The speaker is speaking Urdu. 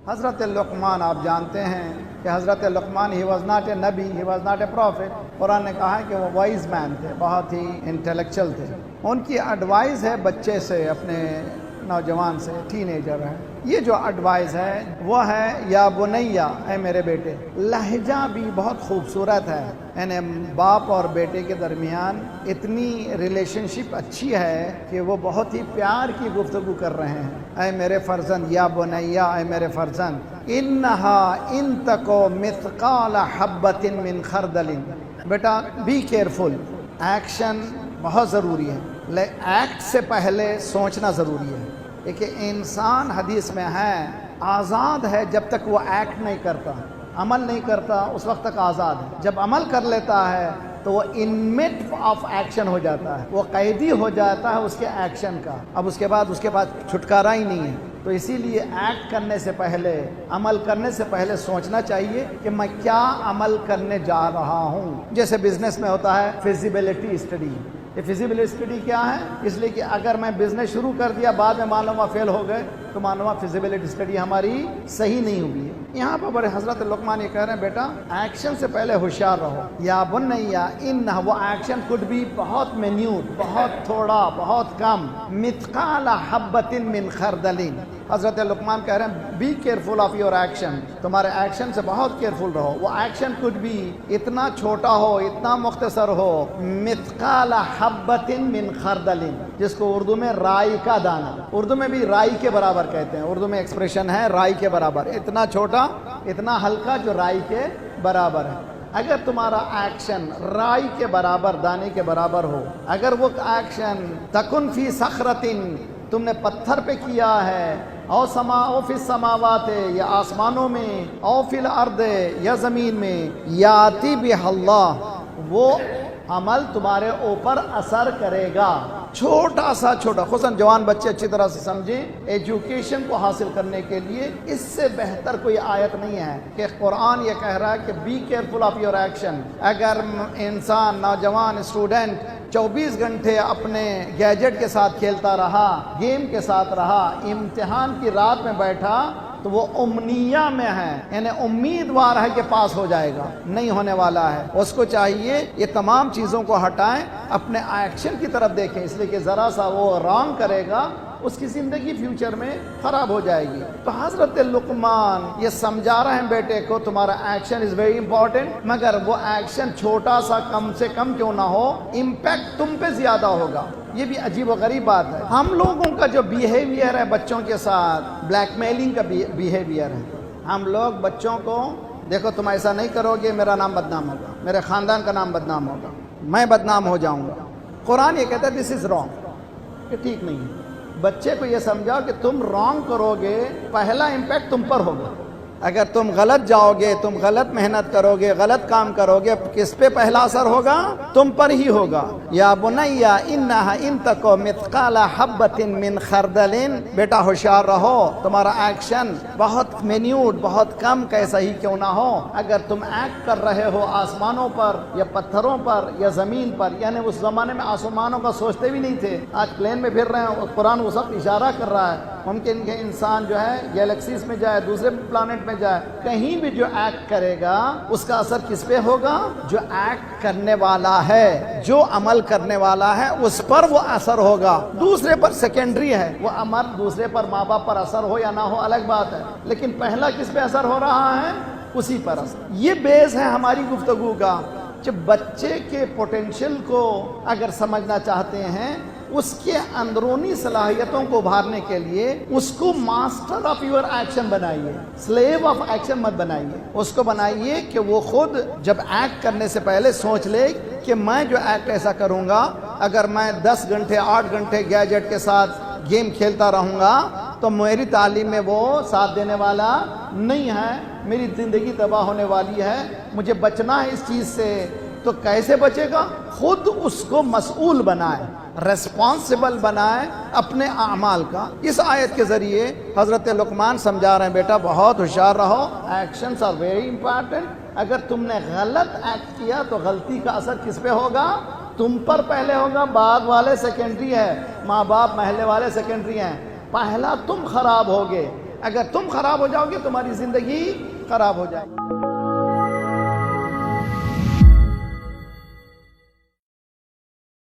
حضرت لقمان آپ جانتے ہیں کہ حضرت لقمان ہی واز ناٹ اے نبی، he was not a prophet. Quran نے کہا ہے کہ وہ وائز مین تھے، بہت ہی انٹلیکچل تھے۔ ان کی ایڈوائز ہے بچے سے، اپنے نوجوان سے، ٹین ایجر ہے، یہ جو ایڈوائز ہے وہ ہے یا بنیا، اے میرے بیٹے۔ لہجہ بھی بہت خوبصورت ہے، یعنی باپ اور بیٹے کے درمیان اتنی ریلیشن شپ اچھی ہے کہ وہ بہت ہی پیار کی گفتگو کر رہے ہیں۔ اے میرے فرزند، یا بنیا، اے میرے فرزند، انہا ان تکو مثقال حبۃ من خردل، بیٹا بی کیئرفل۔ ایکشن بہت ضروری ہے، ایکٹ سے پہلے سوچنا ضروری ہے۔ کہ انسان حدیث میں ہے آزاد ہے جب تک وہ ایکٹ نہیں کرتا، عمل نہیں کرتا، اس وقت تک آزاد ہے۔ جب عمل کر لیتا ہے تو وہ انمیٹ آف ایکشن ہو جاتا ہے، وہ قیدی ہو جاتا ہے اس کے ایکشن کا۔ اب اس کے بعد چھٹکارا ہی نہیں ہے۔ تو اسی لیے ایکٹ کرنے سے پہلے، عمل کرنے سے پہلے سوچنا چاہیے کہ میں کیا عمل کرنے جا رہا ہوں۔ جیسے بزنس میں ہوتا ہے فیزیبلٹی اسٹڈی۔ یہ فیزیبل اسٹڈی کیا ہے؟ اس لیے کہ اگر میں بزنس شروع کر دیا بعد میں معلوم ہوا فیل ہو گئے تو معلوم ہوا فیزیبلٹی اسٹڈی ہماری صحیح نہیں ہوئی ہے۔ یہاں پر بڑے حضرت لقمان یہ کہہ رہے ہیں بیٹا ایکشن سے پہلے ہوشیار رہو۔ یا بنیا ان، وہ ایکشن کوڈ بھی بہت منیوٹ، بہت تھوڑا، بہت کم، مثقال حبۃ من خردل۔ حضرت لقمان کہہ رہے ہیں be careful of your action, تمہارے ایکشن سے بہت کیئرفل رہو۔ وہ ایکشن کوڈ بھی اتنا چھوٹا ہو، اتنا مختصر ہو، مثقال حبۃ من خردل، جس کو اردو میں رائی کا دانہ، اردو میں بھی رائی کے برابر کہتے ہیں، اردو میں ایکسپریشن ہے رائی کے برابر، اتنا چھوٹا، اتنا ہلکا جو رائی کے برابر ہے۔ اگر تمہارا ایکشن رائی کے برابر، دانے کے برابر ہو، اگر وہ ایکشن تکن فی صخرۃ، تم نے پتھر پہ کیا ہے، او فی السماوات، یا آسمانوں میں، او فی الارض، یا زمین میں، یاتی بہ اللہ، وہ عمل تمہارے اوپر اثر کرے گا۔ چھوٹا سا چھوٹا، خصوصاً جوان بچے اچھی طرح سے سمجھیں، ایجوکیشن کو حاصل کرنے کے لیے اس سے بہتر کوئی آیت نہیں ہے کہ قرآن یہ کہہ رہا ہے کہ be careful of your action. اگر انسان، نوجوان، اسٹوڈنٹ 24 گھنٹے اپنے گیجٹ کے ساتھ کھیلتا رہا، گیم کے ساتھ رہا، امتحان کی رات میں بیٹھا، تو وہ امنیہ میں ہے، یعنی امیدوار ہے کہ پاس ہو جائے گا، نہیں ہونے والا ہے۔ اس کو چاہیے یہ تمام چیزوں کو ہٹائیں، اپنے ایکشن کی طرف دیکھیں، اس لیے کہ ذرا سا وہ رانگ کرے گا اس کی زندگی فیوچر میں خراب ہو جائے گی۔ تو حضرت لقمان یہ سمجھا رہے ہیں بیٹے کو تمہارا ایکشن از ویری امپورٹنٹ، مگر وہ ایکشن چھوٹا سا، کم سے کم کیوں نہ ہو، امپیکٹ تم پہ زیادہ ہوگا۔ یہ بھی عجیب و غریب بات ہے۔ ہم لوگوں کا جو بیہیویئر ہے بچوں کے ساتھ، بلیک میلنگ کا بیہیویئر ہے۔ ہم لوگ بچوں کو، دیکھو تم ایسا نہیں کرو گے میرا نام بدنام ہوگا، میرے خاندان کا نام بدنام ہوگا، میں بدنام ہو جاؤں گا۔ قرآن یہ کہتا ہے دس از رانگ، کہ ٹھیک نہیں ہے۔ بچے کو یہ سمجھاؤ کہ تم رانگ کرو گے، پہلا امپیکٹ تم پر ہوگا۔ اگر تم غلط جاؤ گے، تم غلط محنت کرو گے، غلط کام کرو گے، کس پہ پہلا اثر ہوگا؟ تم پر ہی ہوگا۔ یا بنیا انہا ان تکو مثقال حبۃ من خردل، بیٹا ہوشیار رہو، تمہارا ایکشن بہت منیوٹ، بہت کم کیسا ہی کیوں نہ ہو، اگر تم ایکٹ کر رہے ہو آسمانوں پر یا پتھروں پر یا زمین پر، یعنی اس زمانے میں آسمانوں کا سوچتے بھی نہیں تھے، آج پلین میں پھر رہے ہیں، قرآن اس وقت اشارہ کر رہا ہے ممکن کہ انسان جو ہے گیلیکسیز میں جائے، دوسرے پلانٹ میں جائے، کہیں بھی جو ایکٹ کرے گا اس کا اثر کس پہ ہوگا؟ جو ایکٹ کرنے والا ہے، جو عمل کرنے والا ہے اس پر وہ اثر ہوگا، دوسرے پر سیکنڈری ہے۔ وہ عمل دوسرے پر، ماں باپ پر اثر ہو یا نہ ہو الگ بات ہے، لیکن پہلا کس پہ اثر ہو رہا ہے؟ اسی پر اثر۔ یہ بیس ہے ہماری گفتگو کا۔ جب بچے کے پوٹینشیل کو اگر سمجھنا چاہتے ہیں، اس کے اندرونی صلاحیتوں کو ابھارنے کے لیے اس کو ماسٹر آف یور ایکشن بنائیے، سلیو آف ایکشن مت بنائیے۔ اس کو بنائیے کہ وہ خود جب ایکٹ کرنے سے پہلے سوچ لے کہ میں جو ایکٹ ایسا کروں گا، اگر میں 10 گھنٹے 8 گھنٹے گیجٹ کے ساتھ گیم کھیلتا رہوں گا تو میری تعلیم میں وہ ساتھ دینے والا نہیں ہے، میری زندگی تباہ ہونے والی ہے، مجھے بچنا ہے اس چیز سے۔ تو کیسے بچے گا؟ خود اس کو مسئول بنائے، ریسپانسبل بنائے اپنے اعمال کا۔ اس آیت کے ذریعے حضرت لقمان سمجھا رہے ہیں بیٹا بہت ہوشیار رہو، ایکشنز آر ویری امپورٹنٹ۔ اگر تم نے غلط ایکٹ کیا تو غلطی کا اثر کس پہ ہوگا؟ تم پر پہلے ہوگا، بعد والے سیکنڈری ہے، ماں باپ محلے والے سیکنڈری ہیں، پہلا تم خراب ہوگے۔ اگر تم خراب ہو جاؤ گے تمہاری زندگی خراب ہو جائے گی.